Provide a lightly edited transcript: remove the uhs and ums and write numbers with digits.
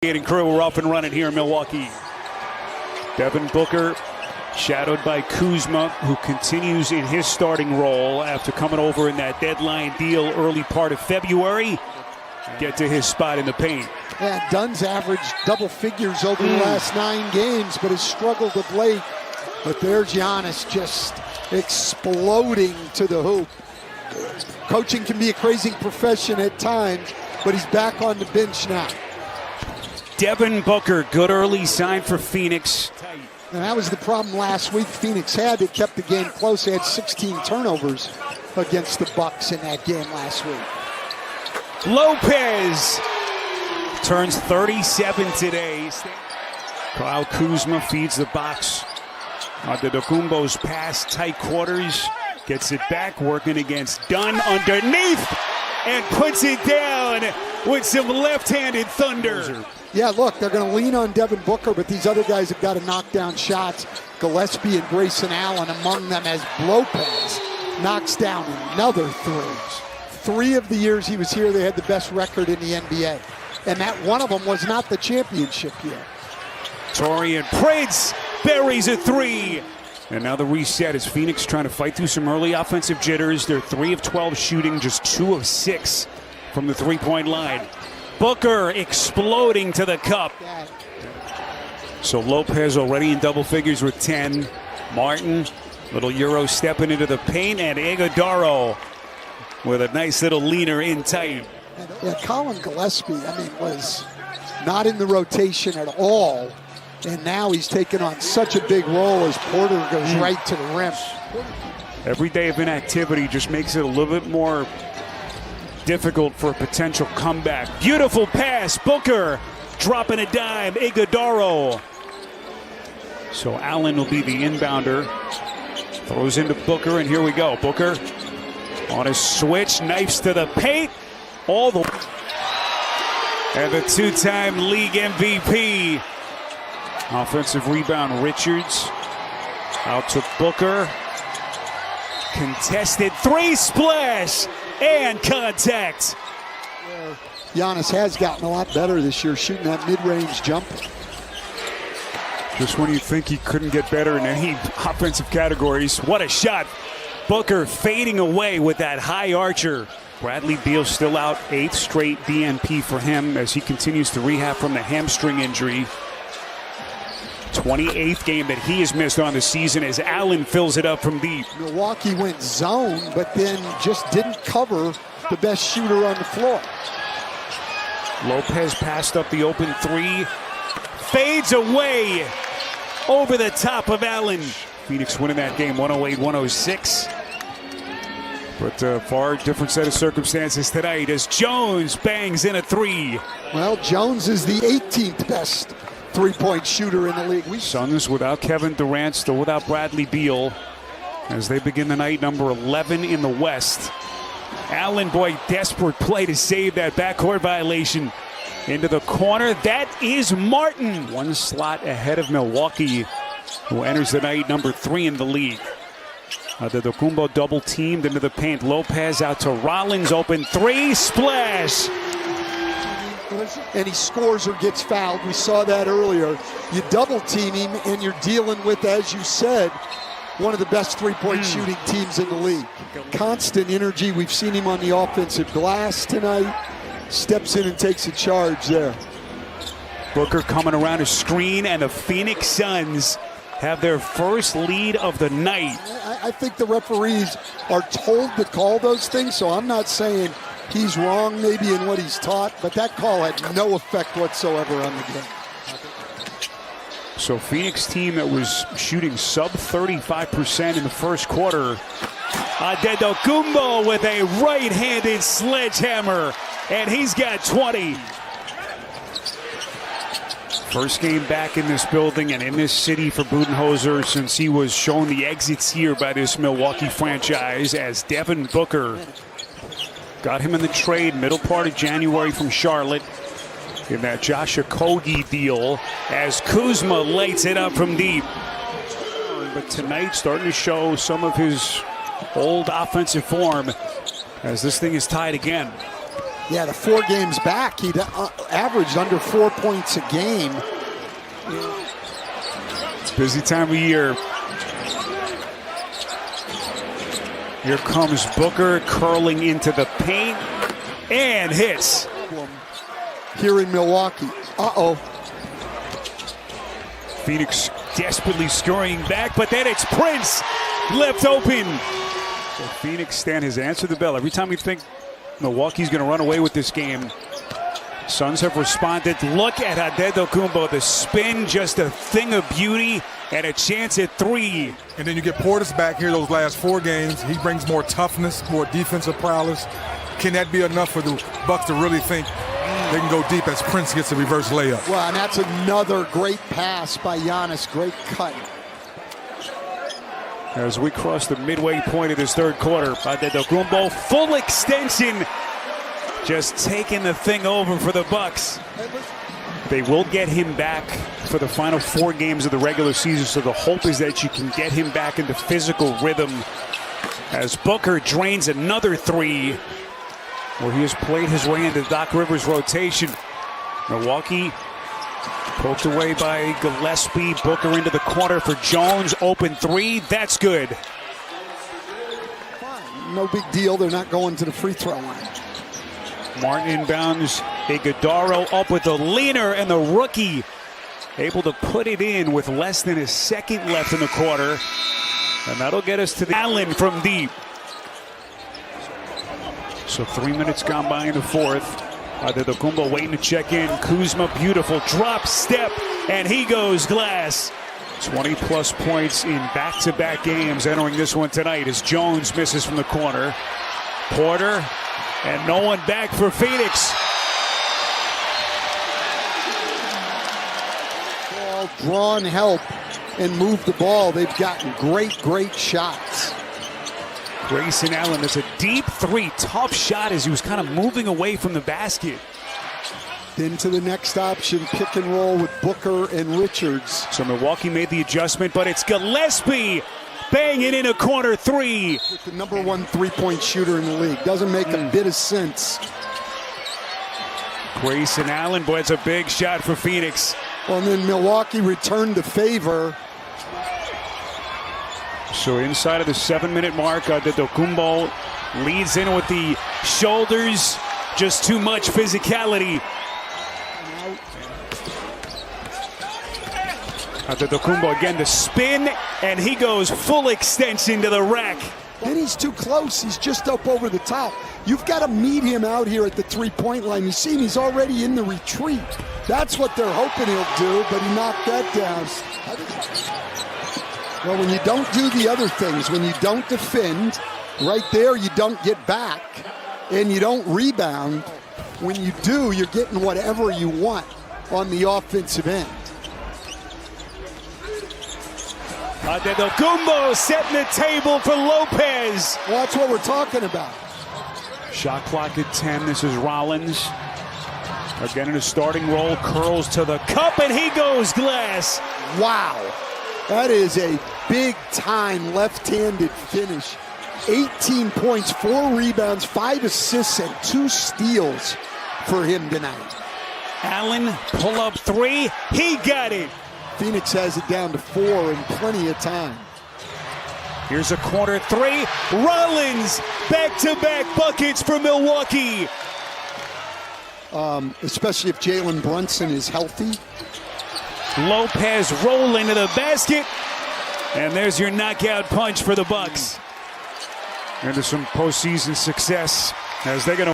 Crew, we're off and running here in Milwaukee. Devin Booker, shadowed by Kuzma, who continues in his starting role after coming over in that deadline deal early part of February. Get to his spot in the paint. Yeah, Dunn's averaged double figures over the last 9 games, but has struggled of late. But there's Giannis just exploding to the hoop. Coaching can be a crazy profession at times, but he's back on the bench now. Devin Booker, good early sign for Phoenix. And that was the problem last week Phoenix had. They kept the game close. They had 16 turnovers against the Bucks in that game last week. Lopez turns 37 today. Kyle Kuzma feeds the box. Antetokounmpo's pass, tight quarters. Gets it back, working against Dunn underneath. And puts it down with some left-handed thunder. Yeah, look, they're going to lean on Devin Booker, but these other guys have got to knock down shots. Gillespie and Grayson Allen among them, as Lopez knocks down another 3. 3 of the years he was here, they had the best record in the NBA. And that one of them was not the championship year. Taurean Prince buries a 3. And now the reset is Phoenix trying to fight through some early offensive jitters. They're 3 of 12 shooting, just 2 of 6 from the three-point line. Booker exploding to the cup. So Lopez already in double figures with 10. Martin, little Euro stepping into the paint, and Iguodala with a nice little leaner in tight. Yeah, Colin Gillespie, was not in the rotation at all. And now he's taken on such a big role as Porter goes right to the rim. Every day of inactivity just makes it a little bit more difficult for a potential comeback. Beautiful pass, Booker dropping a dime, Iguodala. So Allen will be the inbounder. Throws into Booker, and here we go. Booker on a switch, knifes to the paint. All the way. And the 2-time league MVP. Offensive rebound, Richards. Out to Booker. Contested 3, splash, and contact. Giannis has gotten a lot better this year, shooting that mid-range jump. Just when you think he couldn't get better in any offensive categories, what a shot. Booker fading away with that high archer. Bradley Beal still out, 8th straight DNP for him as he continues to rehab from the hamstring injury. 28th game that he has missed on the season as Allen fills it up from deep. Milwaukee went zone, but then just didn't cover the best shooter on the floor. Lopez passed up the open 3. Fades away over the top of Allen. Phoenix winning that game 108-106. But far different set of circumstances tonight as Jones bangs in a 3. Well, Jones is the 18th best three-point shooter in the league. Suns without Kevin Durant, still without Bradley Beal as they begin the night number 11 in the West. Allen, boy, desperate play to save that backcourt violation. Into the corner, that is Martin. 1 slot ahead of Milwaukee, who enters the night number 3 in the league. Antetokounmpo double teamed into the paint. Lopez out to Rollins, open 3, splash. And he scores or gets fouled. We saw that earlier. You double team him and you're dealing with, as you said, one of the best three-point shooting teams in the league. Constant energy. We've seen him on the offensive glass tonight. Steps in and takes a charge there. Booker coming around a screen, and the Phoenix Suns have their first lead of the night. I think the referees are told to call those things, so I'm not saying he's wrong maybe in what he's taught, but that call had no effect whatsoever on the game. So Phoenix team that was shooting sub 35% in the first quarter. Antetokounmpo with a right-handed sledgehammer, and he's got 20. First game back in this building and in this city for Budenholzer since he was shown the exits here by this Milwaukee franchise, as Devin Booker got him in the trade middle part of January from Charlotte in that Josh Okogie deal as Kuzma lights it up from deep. But tonight starting to show some of his old offensive form as this thing is tied again. Yeah, the 4 games back, he'd averaged under 4 points a game. Busy time of year. Here comes Booker curling into the paint and hits. Here in Milwaukee. Uh-oh. Phoenix desperately scurrying back, but then it's Prince left open. So Phoenix Stan has answered the bell. Every time you think Milwaukee's going to run away with this game, Suns have responded. Look at Antetokounmpo. The spin, just a thing of beauty, and a chance at 3. And then you get Portis back here those last 4 games. He brings more toughness, more defensive prowess. Can that be enough for the Bucks to really think they can go deep as Prince gets a reverse layup? Well, and that's another great pass by Giannis. Great cut. As we cross the midway point of this third quarter, Antetokounmpo, full extension, just taking the thing over for the Bucks. They will get him back for the final 4 games of the regular season, so the hope is that you can get him back into physical rhythm as Booker drains another 3, where he has played his way into Doc Rivers' rotation. Milwaukee poked away by Gillespie. Booker into the corner for Jones. Open 3. That's good. No big deal. They're not going to the free throw line. Martin inbounds. Iguodaro up with the leaner, and the rookie able to put it in with less than a second left in the quarter. And that'll get us to the Allen from deep. So 3 minutes gone by in the fourth. Antetokounmpo waiting to check in. Kuzma, beautiful drop step, and he goes glass. 20-plus points in back-to-back games entering this one tonight as Jones misses from the corner. Porter, and no one back for Phoenix. Ball drawn help and move the ball. They've gotten great shots. Grayson Allen, that's a deep 3. Tough shot as he was kind of moving away from the basket. Then to the next option, pick and roll with Booker and Richards. So Milwaukee made the adjustment, but it's Gillespie banging in a corner 3. With the number 1 3-point shooter in the league. Doesn't make a bit of sense. Grayson Allen, boy, it's a big shot for Phoenix. Well, and then Milwaukee returned the favor. So inside of the 7-minute mark, Antetokounmpo leads in with the shoulders. Just too much physicality. Antetokounmpo again, the spin, and he goes full extension to the rack. Then he's too close. He's just up over the top. You've got to meet him out here at the 3-point line. You see him, he's already in the retreat. That's what they're hoping he'll do, but he knocked that down. Well, when you don't do the other things, when you don't defend, right there you don't get back, and you don't rebound. When you do, you're getting whatever you want on the offensive end. Antetokounmpo setting the table for Lopez. Well, that's what we're talking about. Shot clock at 10. This is Rollins. Again in a starting role, curls to the cup, and he goes glass. Wow. That is a big-time left-handed finish. 18 points, 4 rebounds, 5 assists, and 2 steals for him tonight. Allen, pull-up 3. He got it. Phoenix has it down to 4 in plenty of time. Here's a corner 3. Rollins, back-to-back buckets for Milwaukee. Especially if Jalen Brunson is healthy. Lopez rolling to the basket, and there's your knockout punch for the Bucks. Into some postseason success as they're going to